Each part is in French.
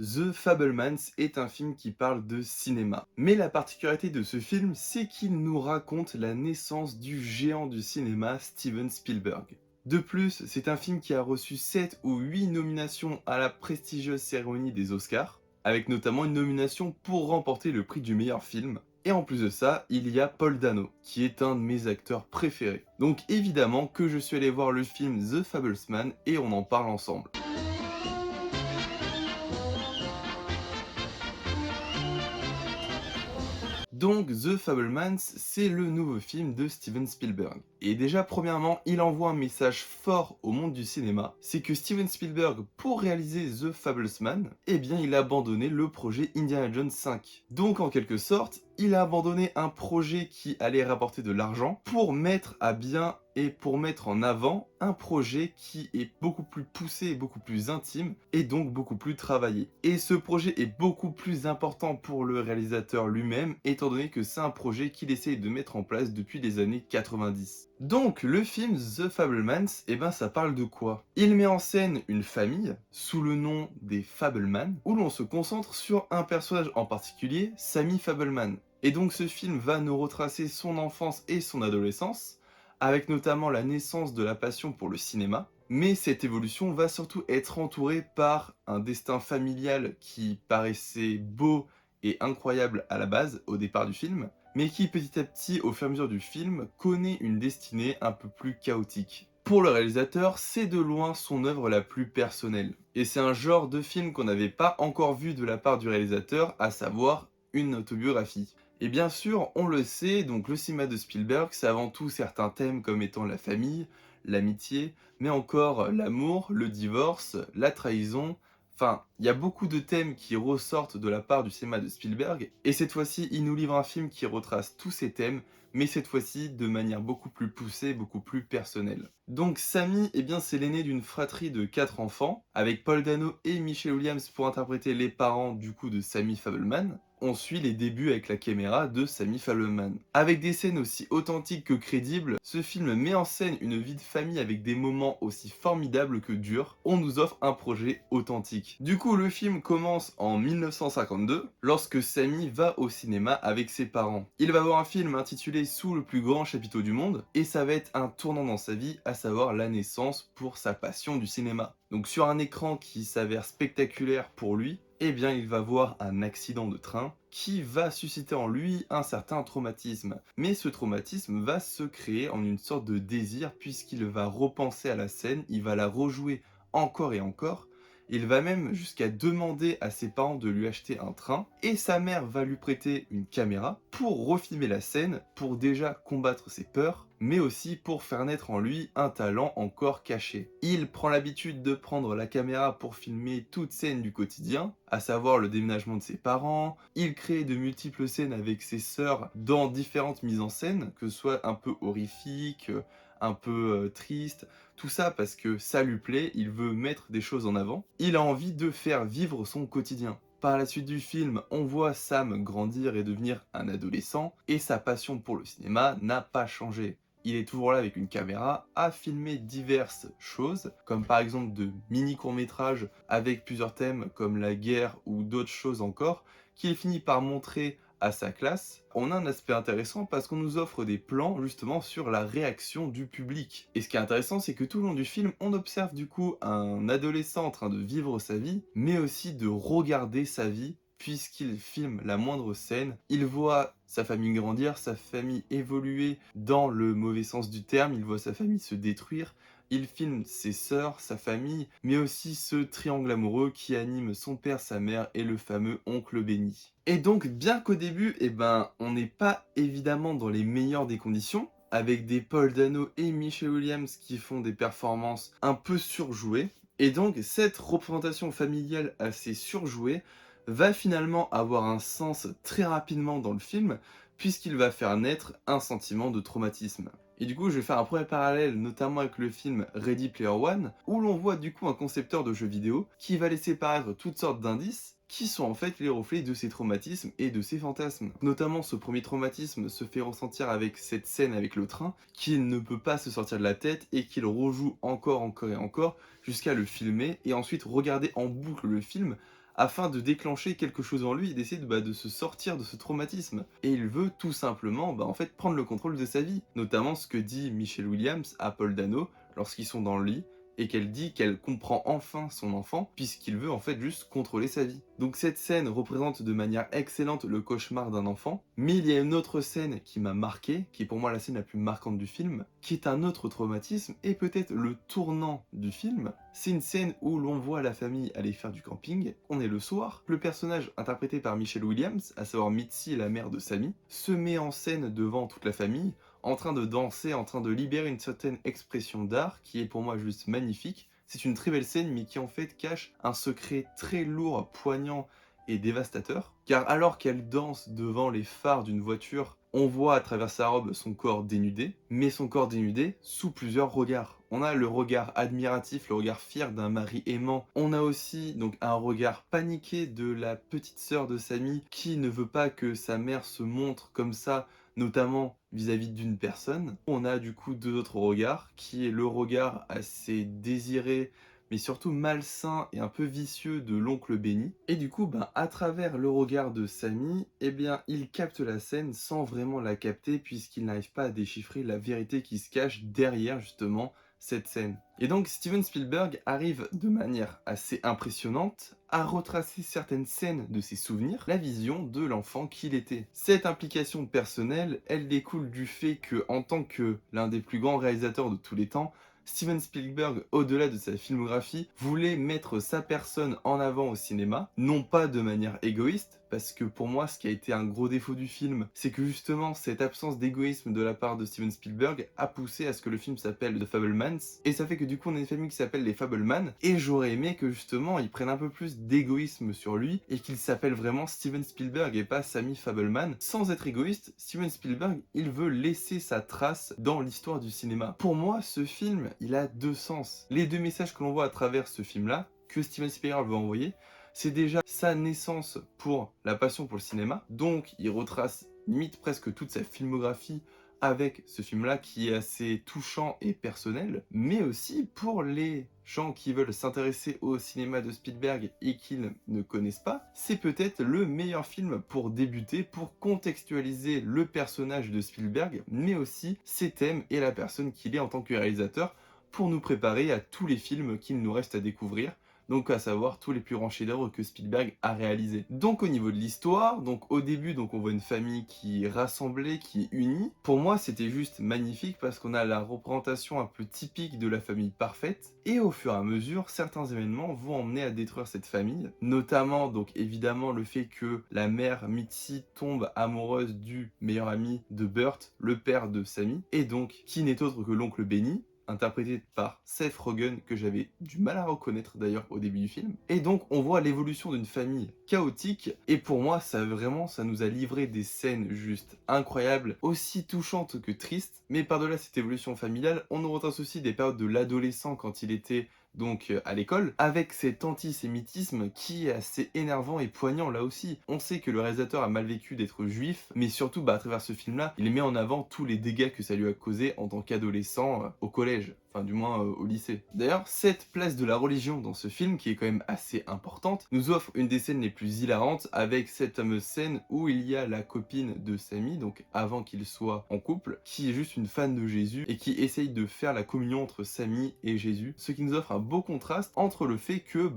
The Fabelmans est un film qui parle de cinéma. Mais la particularité de ce film, c'est qu'il nous raconte la naissance du géant du cinéma Steven Spielberg. De plus, c'est un film qui a reçu 7 ou 8 nominations à la prestigieuse cérémonie des Oscars, avec notamment une nomination pour remporter le prix du meilleur film. Et en plus de ça, il y a Paul Dano, qui est un de mes acteurs préférés. Donc évidemment que je suis allé voir le film The Fablesman et on en parle ensemble. Donc The Fabelmans, c'est le nouveau film de Steven Spielberg. Et déjà, premièrement, il envoie un message fort au monde du cinéma, c'est que Steven Spielberg, pour réaliser The Fablesman, eh bien il a abandonné le projet Indiana Jones 5. Donc en quelque sorte, il a abandonné un projet qui allait rapporter de l'argent pour mettre à bien et pour mettre en avant un projet qui est beaucoup plus poussé et beaucoup plus intime et donc beaucoup plus travaillé. Et ce projet est beaucoup plus important pour le réalisateur lui-même étant donné que c'est un projet qu'il essaye de mettre en place depuis les années 90. Donc le film The Fabelmans, eh ben ça parle de quoi? Il met en scène une famille sous le nom des Fabelman où l'on se concentre sur un personnage en particulier, Sammy Fabelman. Et donc ce film va nous retracer son enfance et son adolescence, avec notamment la naissance de la passion pour le cinéma, mais cette évolution va surtout être entourée par un destin familial qui paraissait beau et incroyable à la base, au départ du film, mais qui petit à petit, au fur et à mesure du film, connaît une destinée un peu plus chaotique. Pour le réalisateur, c'est de loin son œuvre la plus personnelle. Et c'est un genre de film qu'on n'avait pas encore vu de la part du réalisateur, à savoir une autobiographie. Et bien sûr, on le sait, donc le cinéma de Spielberg, c'est avant tout certains thèmes comme étant la famille, l'amitié, mais encore l'amour, le divorce, la trahison. Enfin, il y a beaucoup de thèmes qui ressortent de la part du cinéma de Spielberg, et cette fois-ci, il nous livre un film qui retrace tous ces thèmes, mais cette fois-ci de manière beaucoup plus poussée, beaucoup plus personnelle. Donc Sammy, eh bien c'est l'aîné d'une fratrie de 4 enfants, avec Paul Dano et Michelle Williams pour interpréter les parents du coup de Sammy Fabelman. On suit les débuts avec la caméra de Sammy Fabelman. Avec des scènes aussi authentiques que crédibles, ce film met en scène une vie de famille avec des moments aussi formidables que durs. On nous offre un projet authentique. Du coup, le film commence en 1952, lorsque Sammy va au cinéma avec ses parents. Il va voir un film intitulé Sous le plus grand chapiteau du monde, et ça va être un tournant dans sa vie, à savoir la naissance pour sa passion du cinéma. Donc sur un écran qui s'avère spectaculaire pour lui, eh bien il va voir un accident de train qui va susciter en lui un certain traumatisme. Mais ce traumatisme va se créer en une sorte de désir puisqu'il va repenser à la scène, il va la rejouer encore et encore. Il va même jusqu'à demander à ses parents de lui acheter un train et sa mère va lui prêter une caméra pour refilmer la scène, pour déjà combattre ses peurs, mais aussi pour faire naître en lui un talent encore caché. Il prend l'habitude de prendre la caméra pour filmer toute scène du quotidien, à savoir le déménagement de ses parents. Il crée de multiples scènes avec ses sœurs dans différentes mises en scène, que ce soit un peu horrifiques, un peu tristes, tout ça parce que ça lui plaît, il veut mettre des choses en avant. Il a envie de faire vivre son quotidien. Par la suite du film, on voit Sam grandir et devenir un adolescent, et sa passion pour le cinéma n'a pas changé. Il est toujours là avec une caméra à filmer diverses choses, comme par exemple de mini courts-métrages avec plusieurs thèmes comme la guerre ou d'autres choses encore, qu'il finit par montrer à sa classe. On a un aspect intéressant parce qu'on nous offre des plans justement sur la réaction du public. Et ce qui est intéressant, c'est que tout le long du film, on observe du coup un adolescent en train de vivre sa vie, mais aussi de regarder sa vie puisqu'il filme la moindre scène. Il voit sa famille grandir, sa famille évoluer dans le mauvais sens du terme, il voit sa famille se détruire, il filme ses sœurs, sa famille, mais aussi ce triangle amoureux qui anime son père, sa mère et le fameux oncle béni. Et donc, bien qu'au début, eh ben, on n'est pas évidemment dans les meilleures des conditions, avec des Paul Dano et Michelle Williams qui font des performances un peu surjouées, et donc cette représentation familiale assez surjouée va finalement avoir un sens très rapidement dans le film, puisqu'il va faire naître un sentiment de traumatisme. Et du coup, je vais faire un premier parallèle, notamment avec le film Ready Player One, où l'on voit du coup un concepteur de jeux vidéo qui va laisser paraître toutes sortes d'indices qui sont en fait les reflets de ses traumatismes et de ses fantasmes. Notamment, ce premier traumatisme se fait ressentir avec cette scène avec le train, qu'il ne peut pas se sortir de la tête et qu'il rejoue encore et encore jusqu'à le filmer et ensuite regarder en boucle le film afin de déclencher quelque chose en lui et d'essayer de se sortir de ce traumatisme. Et il veut tout simplement en fait prendre le contrôle de sa vie, notamment ce que dit Michelle Williams à Paul Dano lorsqu'ils sont dans le lit et qu'elle dit qu'elle comprend enfin son enfant puisqu'il veut en fait juste contrôler sa vie. Donc cette scène représente de manière excellente le cauchemar d'un enfant, mais il y a une autre scène qui m'a marqué, qui est pour moi la scène la plus marquante du film, qui est un autre traumatisme et peut-être le tournant du film. C'est une scène où l'on voit la famille aller faire du camping, on est le soir, le personnage interprété par Michelle Williams, à savoir Mitzi, la mère de Sammy, se met en scène devant toute la famille, en train de danser, en train de libérer une certaine expression d'art qui est pour moi juste magnifique. C'est une très belle scène mais qui en fait cache un secret très lourd, poignant et dévastateur. Car alors qu'elle danse devant les phares d'une voiture, on voit à travers sa robe son corps dénudé, mais son corps dénudé sous plusieurs regards. On a le regard admiratif, le regard fier d'un mari aimant. On a aussi donc un regard paniqué de la petite sœur de Sammy qui ne veut pas que sa mère se montre comme ça, notamment vis-à-vis d'une personne. On a du coup deux autres regards, qui est le regard assez désiré, mais surtout malsain et un peu vicieux de l'oncle Benny. Et du coup, à travers le regard de Sammy, il capte la scène sans vraiment la capter, puisqu'il n'arrive pas à déchiffrer la vérité qui se cache derrière justement cette scène. Et donc Steven Spielberg arrive de manière assez impressionnante à retracer certaines scènes de ses souvenirs, la vision de l'enfant qu'il était. Cette implication personnelle, elle découle du fait que, en tant que l'un des plus grands réalisateurs de tous les temps, Steven Spielberg, au-delà de sa filmographie, voulait mettre sa personne en avant au cinéma, non pas de manière égoïste, parce que pour moi, ce qui a été un gros défaut du film, c'est que justement, cette absence d'égoïsme de la part de Steven Spielberg a poussé à ce que le film s'appelle The Fabelmans, et ça fait que du coup, on a une famille qui s'appelle les Fabelmans, et j'aurais aimé que justement, ils prennent un peu plus d'égoïsme sur lui, et qu'il s'appelle vraiment Steven Spielberg et pas Sammy Fabelman. Sans être égoïste, Steven Spielberg, il veut laisser sa trace dans l'histoire du cinéma. Pour moi, ce film, il a deux sens. Les deux messages que l'on voit à travers ce film-là, que Steven Spielberg veut envoyer, c'est déjà sa naissance pour la passion pour le cinéma. Donc, il retrace limite presque toute sa filmographie avec ce film-là qui est assez touchant et personnel, mais aussi pour les gens qui veulent s'intéresser au cinéma de Spielberg et qui ne connaissent pas, c'est peut-être le meilleur film pour débuter, pour contextualiser le personnage de Spielberg, mais aussi ses thèmes et la personne qu'il est en tant que réalisateur, pour nous préparer à tous les films qu'il nous reste à découvrir, donc à savoir tous les plus grands chefs-d'œuvre que Spielberg a réalisés. Donc au niveau de l'histoire, donc au début on voit une famille qui est rassemblée, qui est unie. Pour moi c'était juste magnifique parce qu'on a la représentation un peu typique de la famille parfaite, et au fur et à mesure certains événements vont emmener à détruire cette famille, notamment donc évidemment le fait que la mère Mitzi tombe amoureuse du meilleur ami de Burt, le père de Sammy, et donc qui n'est autre que l'oncle Benny, interprété par Seth Rogen, que j'avais du mal à reconnaître d'ailleurs au début du film. Et donc on voit l'évolution d'une famille chaotique, et pour moi ça nous a livré des scènes juste incroyables, aussi touchantes que tristes, mais par-delà cette évolution familiale, on nous retrace aussi des périodes de l'adolescent quand il était donc à l'école, avec cet antisémitisme qui est assez énervant et poignant là aussi. On sait que le réalisateur a mal vécu d'être juif, mais surtout à travers ce film-là, il met en avant tous les dégâts que ça lui a causé en tant qu'adolescent au collège. Enfin du moins au lycée. D'ailleurs, cette place de la religion dans ce film, qui est quand même assez importante, nous offre une des scènes les plus hilarantes avec cette fameuse scène où il y a la copine de Sammy, donc avant qu'il soit en couple, qui est juste une fan de Jésus et qui essaye de faire la communion entre Sammy et Jésus, ce qui nous offre un beau contraste entre le fait que,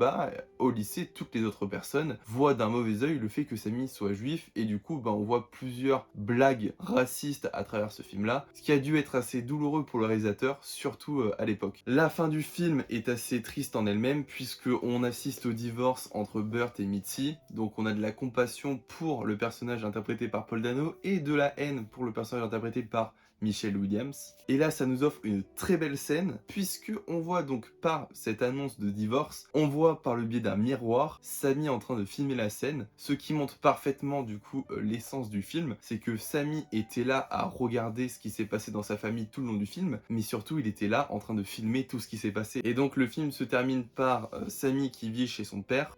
au lycée, toutes les autres personnes voient d'un mauvais œil le fait que Sammy soit juif, et du coup, on voit plusieurs blagues racistes à travers ce film-là, ce qui a dû être assez douloureux pour le réalisateur, surtout à l'époque. La fin du film est assez triste en elle-même, puisque on assiste au divorce entre Burt et Mitzi, donc on a de la compassion pour le personnage interprété par Paul Dano et de la haine pour le personnage interprété par Michelle Williams. Et là, ça nous offre une très belle scène, puisque on voit donc par cette annonce de divorce, on voit par le biais d'un miroir, Sammy en train de filmer la scène, ce qui montre parfaitement du coup l'essence du film, c'est que Sammy était là à regarder ce qui s'est passé dans sa famille tout le long du film, mais surtout il était là en train de filmer tout ce qui s'est passé. Et donc le film se termine par Sammy qui vit chez son père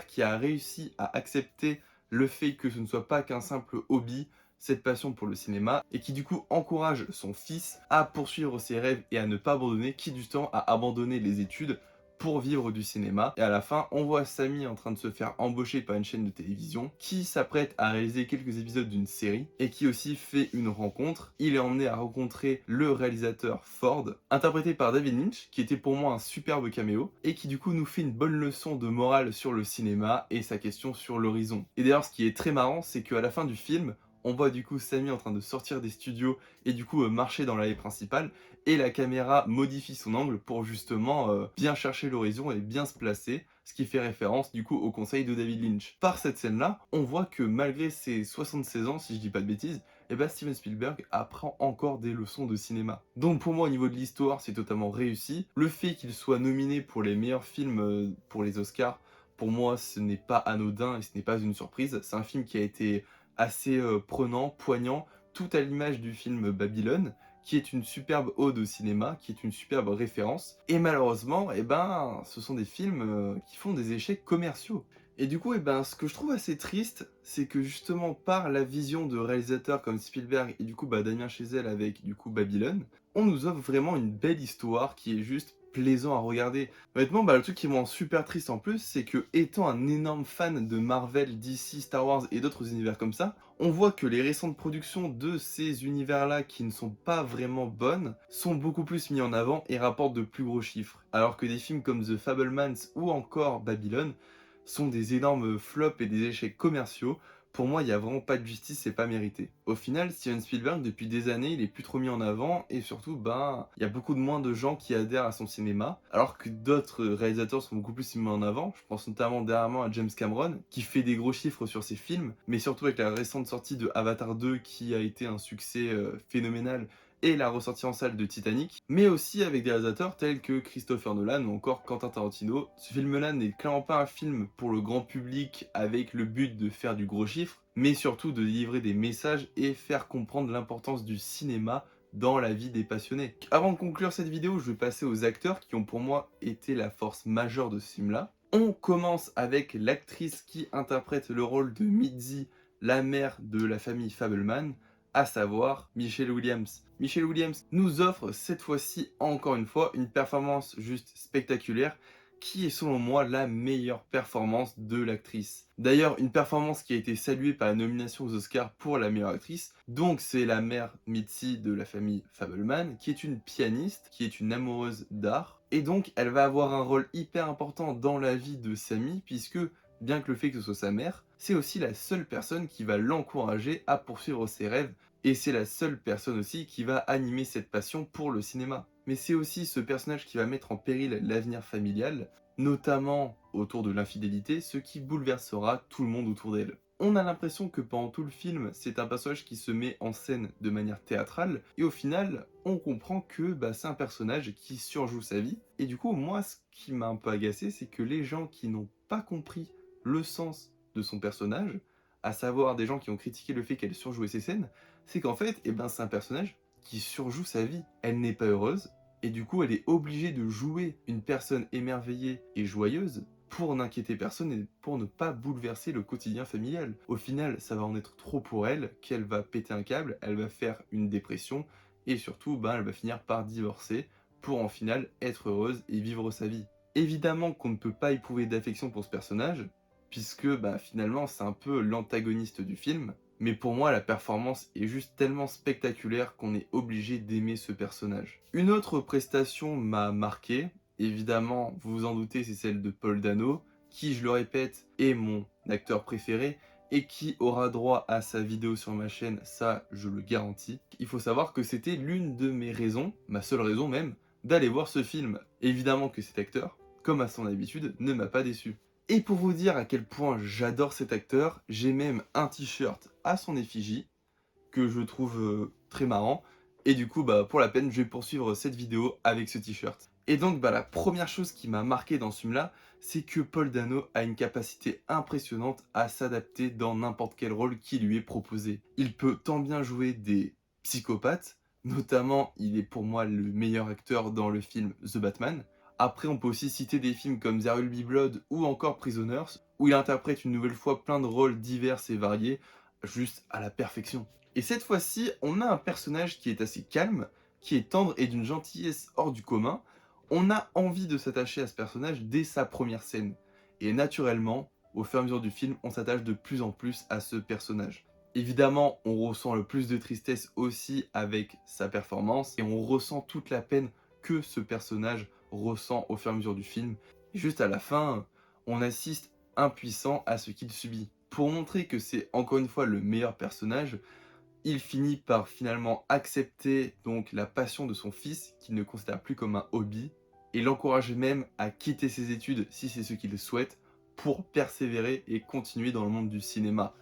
qui a réussi à accepter le fait que ce ne soit pas qu'un simple hobby, cette passion pour le cinéma, et qui du coup encourage son fils à poursuivre ses rêves et à ne pas abandonner, qui du temps a abandonné les études pour vivre du cinéma. Et à la fin, on voit Sammy en train de se faire embaucher par une chaîne de télévision qui s'apprête à réaliser quelques épisodes d'une série et qui aussi fait une rencontre. Il est emmené à rencontrer le réalisateur Ford, interprété par David Lynch, qui était pour moi un superbe caméo et qui du coup nous fait une bonne leçon de morale sur le cinéma et sa question sur l'horizon. Et d'ailleurs, ce qui est très marrant, c'est qu'à la fin du film, on voit du coup Sammy en train de sortir des studios et du coup marcher dans l'allée principale et la caméra modifie son angle pour justement bien chercher l'horizon et bien se placer, ce qui fait référence du coup au conseil de David Lynch. Par cette scène-là, on voit que malgré ses 76 ans, si je dis pas de bêtises, et ben Steven Spielberg apprend encore des leçons de cinéma. Donc pour moi au niveau de l'histoire, c'est totalement réussi. Le fait qu'il soit nominé pour les meilleurs films pour les Oscars, pour moi ce n'est pas anodin et ce n'est pas une surprise. C'est un film qui a été assez prenant, poignant, tout à l'image du film Babylone, qui est une superbe ode au cinéma, qui est une superbe référence. Et malheureusement, eh ben, ce sont des films qui font des échecs commerciaux. Et du coup, eh ben, ce que je trouve assez triste, c'est que justement par la vision de réalisateurs comme Spielberg et du coup Damien Chazelle avec du coup Babylone, on nous offre vraiment une belle histoire qui est juste plaisant à regarder. Honnêtement, le truc qui me rend super triste en plus, c'est que étant un énorme fan de Marvel, DC, Star Wars et d'autres univers comme ça, on voit que les récentes productions de ces univers-là qui ne sont pas vraiment bonnes sont beaucoup plus mis en avant et rapportent de plus gros chiffres. Alors que des films comme The Fabelmans ou encore Babylone sont des énormes flops et des échecs commerciaux. Pour moi, il n'y a vraiment pas de justice, c'est pas mérité. Au final, Steven Spielberg, depuis des années, il est plus trop mis en avant et surtout, il y a beaucoup de moins de gens qui adhèrent à son cinéma, alors que d'autres réalisateurs sont beaucoup plus mis en avant. Je pense notamment dernièrement à James Cameron, qui fait des gros chiffres sur ses films, mais surtout avec la récente sortie de Avatar 2, qui a été un succès phénoménal, et la ressortie en salle de Titanic, mais aussi avec des réalisateurs tels que Christopher Nolan ou encore Quentin Tarantino. Ce film-là n'est clairement pas un film pour le grand public avec le but de faire du gros chiffre, mais surtout de délivrer des messages et faire comprendre l'importance du cinéma dans la vie des passionnés. Avant de conclure cette vidéo, je vais passer aux acteurs qui ont pour moi été la force majeure de ce film-là. On commence avec l'actrice qui interprète le rôle de Mitzi, la mère de la famille Fabelman, à savoir Michelle Williams. Michelle Williams nous offre cette fois-ci, encore une fois, une performance juste spectaculaire qui est selon moi la meilleure performance de l'actrice. D'ailleurs, une performance qui a été saluée par la nomination aux Oscars pour la meilleure actrice. Donc c'est la mère Mitzi de la famille Fabelman, qui est une pianiste, qui est une amoureuse d'art. Et donc elle va avoir un rôle hyper important dans la vie de Sammy, puisque bien que le fait que ce soit sa mère, c'est aussi la seule personne qui va l'encourager à poursuivre ses rêves et c'est la seule personne aussi qui va animer cette passion pour le cinéma. Mais c'est aussi ce personnage qui va mettre en péril l'avenir familial, notamment autour de l'infidélité, ce qui bouleversera tout le monde autour d'elle. On a l'impression que pendant tout le film, c'est un personnage qui se met en scène de manière théâtrale, et au final, on comprend que c'est un personnage qui surjoue sa vie. Et du coup, moi, ce qui m'a un peu agacé, c'est que les gens qui n'ont pas compris le sens de son personnage, à savoir des gens qui ont critiqué le fait qu'elle surjouait ses scènes, c'est qu'en fait, c'est un personnage qui surjoue sa vie. Elle n'est pas heureuse, et du coup, elle est obligée de jouer une personne émerveillée et joyeuse pour n'inquiéter personne et pour ne pas bouleverser le quotidien familial. Au final, ça va en être trop pour elle, qu'elle va péter un câble, elle va faire une dépression, et surtout, elle va finir par divorcer pour en final être heureuse et vivre sa vie. Évidemment qu'on ne peut pas éprouver d'affection pour ce personnage, puisque finalement c'est un peu l'antagoniste du film, mais pour moi la performance est juste tellement spectaculaire qu'on est obligé d'aimer ce personnage. Une autre prestation m'a marqué, évidemment vous vous en doutez, c'est celle de Paul Dano, qui je le répète est mon acteur préféré, et qui aura droit à sa vidéo sur ma chaîne, ça je le garantis. Il faut savoir que c'était l'une de mes raisons, ma seule raison même, d'aller voir ce film. Évidemment que cet acteur, comme à son habitude, ne m'a pas déçu. Et pour vous dire à quel point j'adore cet acteur, j'ai même un t-shirt à son effigie, que je trouve très marrant. Et du coup, pour la peine, je vais poursuivre cette vidéo avec ce t-shirt. Et donc, la première chose qui m'a marqué dans ce film-là, c'est que Paul Dano a une capacité impressionnante à s'adapter dans n'importe quel rôle qui lui est proposé. Il peut tant bien jouer des psychopathes, notamment, il est pour moi le meilleur acteur dans le film The Batman. Après, on peut aussi citer des films comme There Will Be Blood ou encore Prisoners, où il interprète une nouvelle fois plein de rôles divers et variés, juste à la perfection. Et cette fois-ci, on a un personnage qui est assez calme, qui est tendre et d'une gentillesse hors du commun. On a envie de s'attacher à ce personnage dès sa première scène. Et naturellement, au fur et à mesure du film, on s'attache de plus en plus à ce personnage. Évidemment, on ressent le plus de tristesse aussi avec sa performance et on ressent toute la peine que ce personnage ressent au fur et à mesure du film. Et juste à la fin, on assiste impuissant à ce qu'il subit. Pour montrer que c'est encore une fois le meilleur personnage, il finit par finalement accepter donc la passion de son fils qu'il ne considère plus comme un hobby et l'encourage même à quitter ses études si c'est ce qu'il souhaite pour persévérer et continuer dans le monde du cinéma.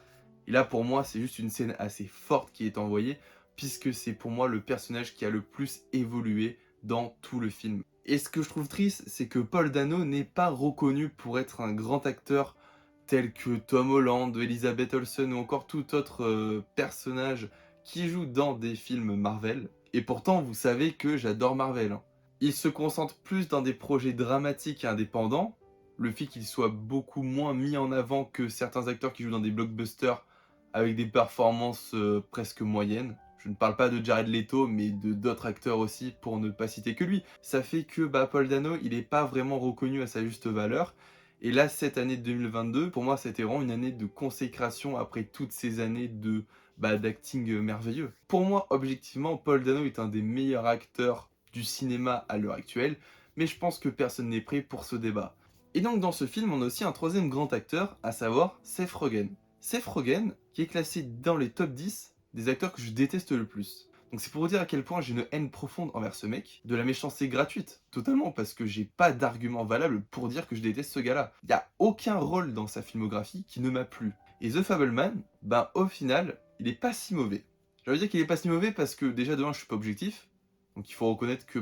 Et là pour moi c'est juste une scène assez forte qui est envoyée puisque c'est pour moi le personnage qui a le plus évolué dans tout le film. Et ce que je trouve triste, c'est que Paul Dano n'est pas reconnu pour être un grand acteur tel que Tom Holland, Elizabeth Olsen ou encore tout autre personnage qui joue dans des films Marvel. Et pourtant, vous savez que j'adore Marvel, hein. Il se concentre plus dans des projets dramatiques et indépendants. Le fait qu'il soit beaucoup moins mis en avant que certains acteurs qui jouent dans des blockbusters avec des performances presque moyennes. Je ne parle pas de Jared Leto, mais de d'autres acteurs aussi, pour ne pas citer que lui. Ça fait que Paul Dano, il n'est pas vraiment reconnu à sa juste valeur. Et là, cette année 2022, pour moi, c'était vraiment une année de consécration après toutes ces années de d'acting merveilleux. Pour moi, objectivement, Paul Dano est un des meilleurs acteurs du cinéma à l'heure actuelle, mais je pense que personne n'est prêt pour ce débat. Et donc dans ce film, on a aussi un troisième grand acteur, à savoir Seth Rogen. Seth Rogen, qui est classé dans les top 10 des acteurs que je déteste le plus. Donc c'est pour vous dire à quel point j'ai une haine profonde envers ce mec, de la méchanceté gratuite, totalement, parce que j'ai pas d'argument valable pour dire que je déteste ce gars-là. Il n'y a aucun rôle dans sa filmographie qui ne m'a plu. Et The Fableman, au final, il est pas si mauvais. Je veux dire qu'il est pas si mauvais parce que déjà de 1, je suis pas objectif, donc il faut reconnaître que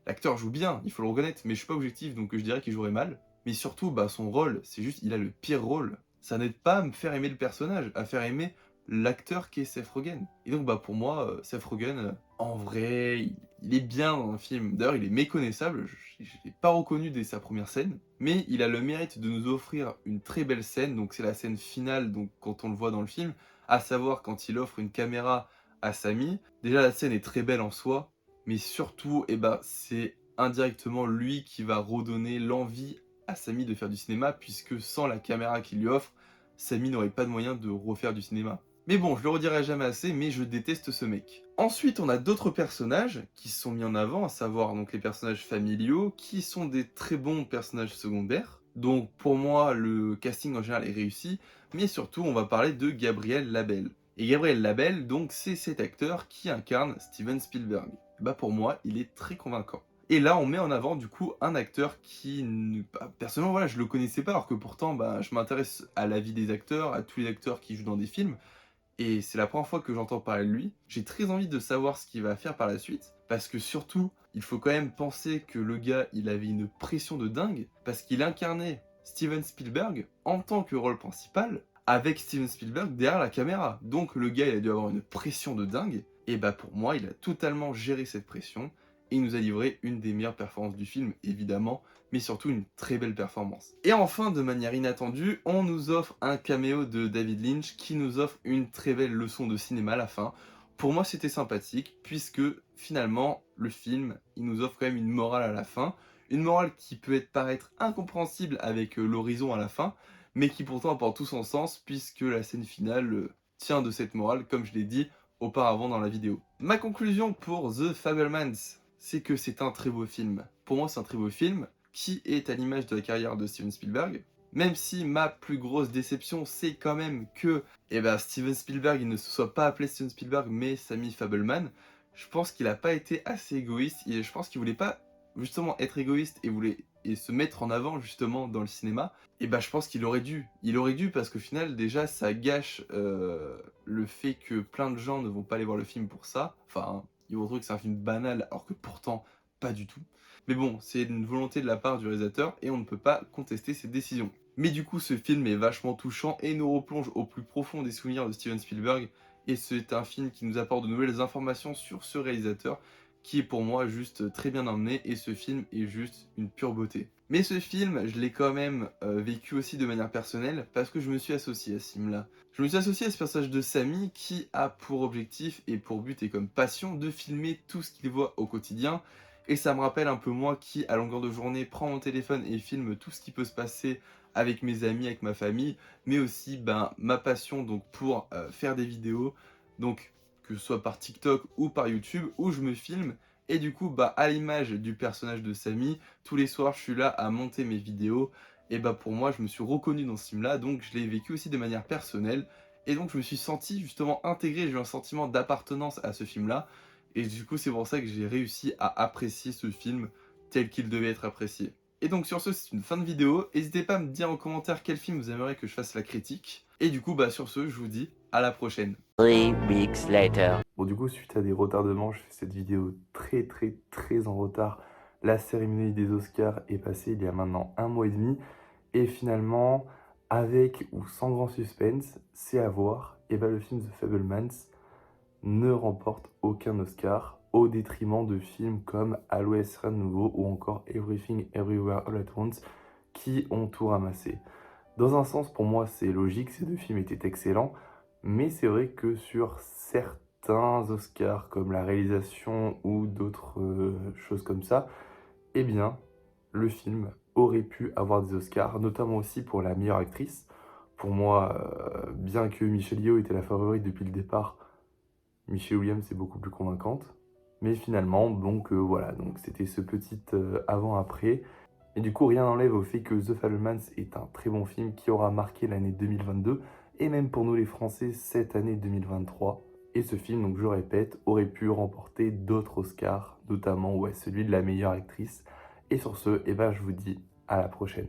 l'acteur joue bien, il faut le reconnaître, mais je suis pas objectif, donc je dirais qu'il jouerait mal. Mais surtout, son rôle, c'est juste, il a le pire rôle. Ça n'aide pas à me faire aimer le personnage, à faire aimer l'acteur qui est Seth Rogen. Et donc pour moi, Seth Rogen, en vrai, il est bien dans le film. D'ailleurs, il est méconnaissable, je l'ai pas reconnu dès sa première scène, mais il a le mérite de nous offrir une très belle scène, donc c'est la scène finale, donc quand on le voit dans le film, à savoir quand il offre une caméra à Samy. Déjà la scène est très belle en soi, mais surtout, c'est indirectement lui qui va redonner l'envie à Samy de faire du cinéma, puisque sans la caméra qu'il lui offre, Samy n'aurait pas de moyen de refaire du cinéma. Mais bon, je le redirai jamais assez, mais je déteste ce mec. Ensuite, on a d'autres personnages qui sont mis en avant, à savoir donc les personnages familiaux, qui sont des très bons personnages secondaires. Donc pour moi, le casting en général est réussi, mais surtout, on va parler de Gabriel Labelle. Et Gabriel Labelle, donc, c'est cet acteur qui incarne Steven Spielberg. Pour moi, il est très convaincant. Et là, on met en avant du coup un acteur qui, personnellement, voilà, je le connaissais pas, alors que pourtant, je m'intéresse à la vie des acteurs, à tous les acteurs qui jouent dans des films. Et c'est la première fois que j'entends parler de lui. J'ai très envie de savoir ce qu'il va faire par la suite, parce que surtout, il faut quand même penser que le gars, il avait une pression de dingue, parce qu'il incarnait Steven Spielberg en tant que rôle principal, avec Steven Spielberg derrière la caméra. Donc le gars, il a dû avoir une pression de dingue, et pour moi, il a totalement géré cette pression, et il nous a livré une des meilleures performances du film, évidemment, mais surtout une très belle performance. Et enfin, de manière inattendue, on nous offre un caméo de David Lynch qui nous offre une très belle leçon de cinéma à la fin. Pour moi, c'était sympathique, puisque finalement, le film, il nous offre quand même une morale à la fin, une morale qui peut paraître incompréhensible avec l'horizon à la fin, mais qui pourtant apporte tout son sens, puisque la scène finale tient de cette morale, comme je l'ai dit auparavant dans la vidéo. Ma conclusion pour The Fabelmans, c'est que c'est un très beau film. Pour moi, c'est un très beau film qui est à l'image de la carrière de Steven Spielberg. Même si ma plus grosse déception, c'est quand même que Steven Spielberg il ne se soit pas appelé Steven Spielberg, mais Sammy Fabelman. Je pense qu'il n'a pas été assez égoïste, et je pense qu'il voulait pas justement être égoïste et se mettre en avant justement dans le cinéma. Je pense qu'il aurait dû. Il aurait dû parce qu'au final, déjà, ça gâche le fait que plein de gens ne vont pas aller voir le film pour ça. Enfin, ils vont trouver que c'est un film banal, alors que pourtant, pas du tout. Mais bon, c'est une volonté de la part du réalisateur et on ne peut pas contester ses décisions. Mais du coup, ce film est vachement touchant et nous replonge au plus profond des souvenirs de Steven Spielberg. Et c'est un film qui nous apporte de nouvelles informations sur ce réalisateur qui est pour moi juste très bien emmené et ce film est juste une pure beauté. Mais ce film, je l'ai quand même vécu aussi de manière personnelle parce que je me suis associé à ce film-là. Je me suis associé à ce personnage de Samy qui a pour objectif et pour but et comme passion de filmer tout ce qu'il voit au quotidien. et ça me rappelle un peu moi qui, à longueur de journée, prend mon téléphone et filme tout ce qui peut se passer avec mes amis, avec ma famille, mais aussi, ben, ma passion donc pour, faire des vidéos, donc que ce soit par TikTok ou par YouTube, où je me filme et du coup, bah, à l'image du personnage de Samy, tous les soirs, je suis là à monter mes vidéos et bah, pour moi, je me suis reconnu dans ce film-là, donc je l'ai vécu aussi de manière personnelle et donc je me suis senti justement intégré, j'ai eu un sentiment d'appartenance à ce film-là et du coup, c'est pour ça que j'ai réussi à apprécier ce film tel qu'il devait être apprécié. Et donc sur ce, c'est une fin de vidéo. N'hésitez pas à me dire en commentaire quel film vous aimeriez que je fasse la critique. Et du coup, bah sur ce, je vous dis à la prochaine. 3 weeks later. Bon, du coup, suite à des retardements, je fais cette vidéo très en retard. La cérémonie des Oscars est passée il y a maintenant 1 mois et demi. Et finalement, avec ou sans grand suspense, c'est à voir, et ben, le film The Fabelmans ne remporte aucun Oscar, au détriment de films comme Always Rien de Nouveau ou encore Everything Everywhere All at Once, qui ont tout ramassé. Dans un sens, pour moi, c'est logique, ces deux films étaient excellents, mais c'est vrai que sur certains Oscars, comme la réalisation ou d'autres choses comme ça, eh bien, le film aurait pu avoir des Oscars, notamment aussi pour la meilleure actrice. Pour moi, bien que Michelle Yeoh était la favorite depuis le départ, Michelle Williams est beaucoup plus convaincante. Mais finalement, donc voilà, donc c'était ce petit avant-après. Et du coup, rien n'enlève au fait que The Fabelmans est un très bon film qui aura marqué l'année 2022 et même pour nous les Français cette année 2023. Et ce film, donc je répète, aurait pu remporter d'autres Oscars, notamment celui de la meilleure actrice. Et sur ce, eh ben, je vous dis à la prochaine.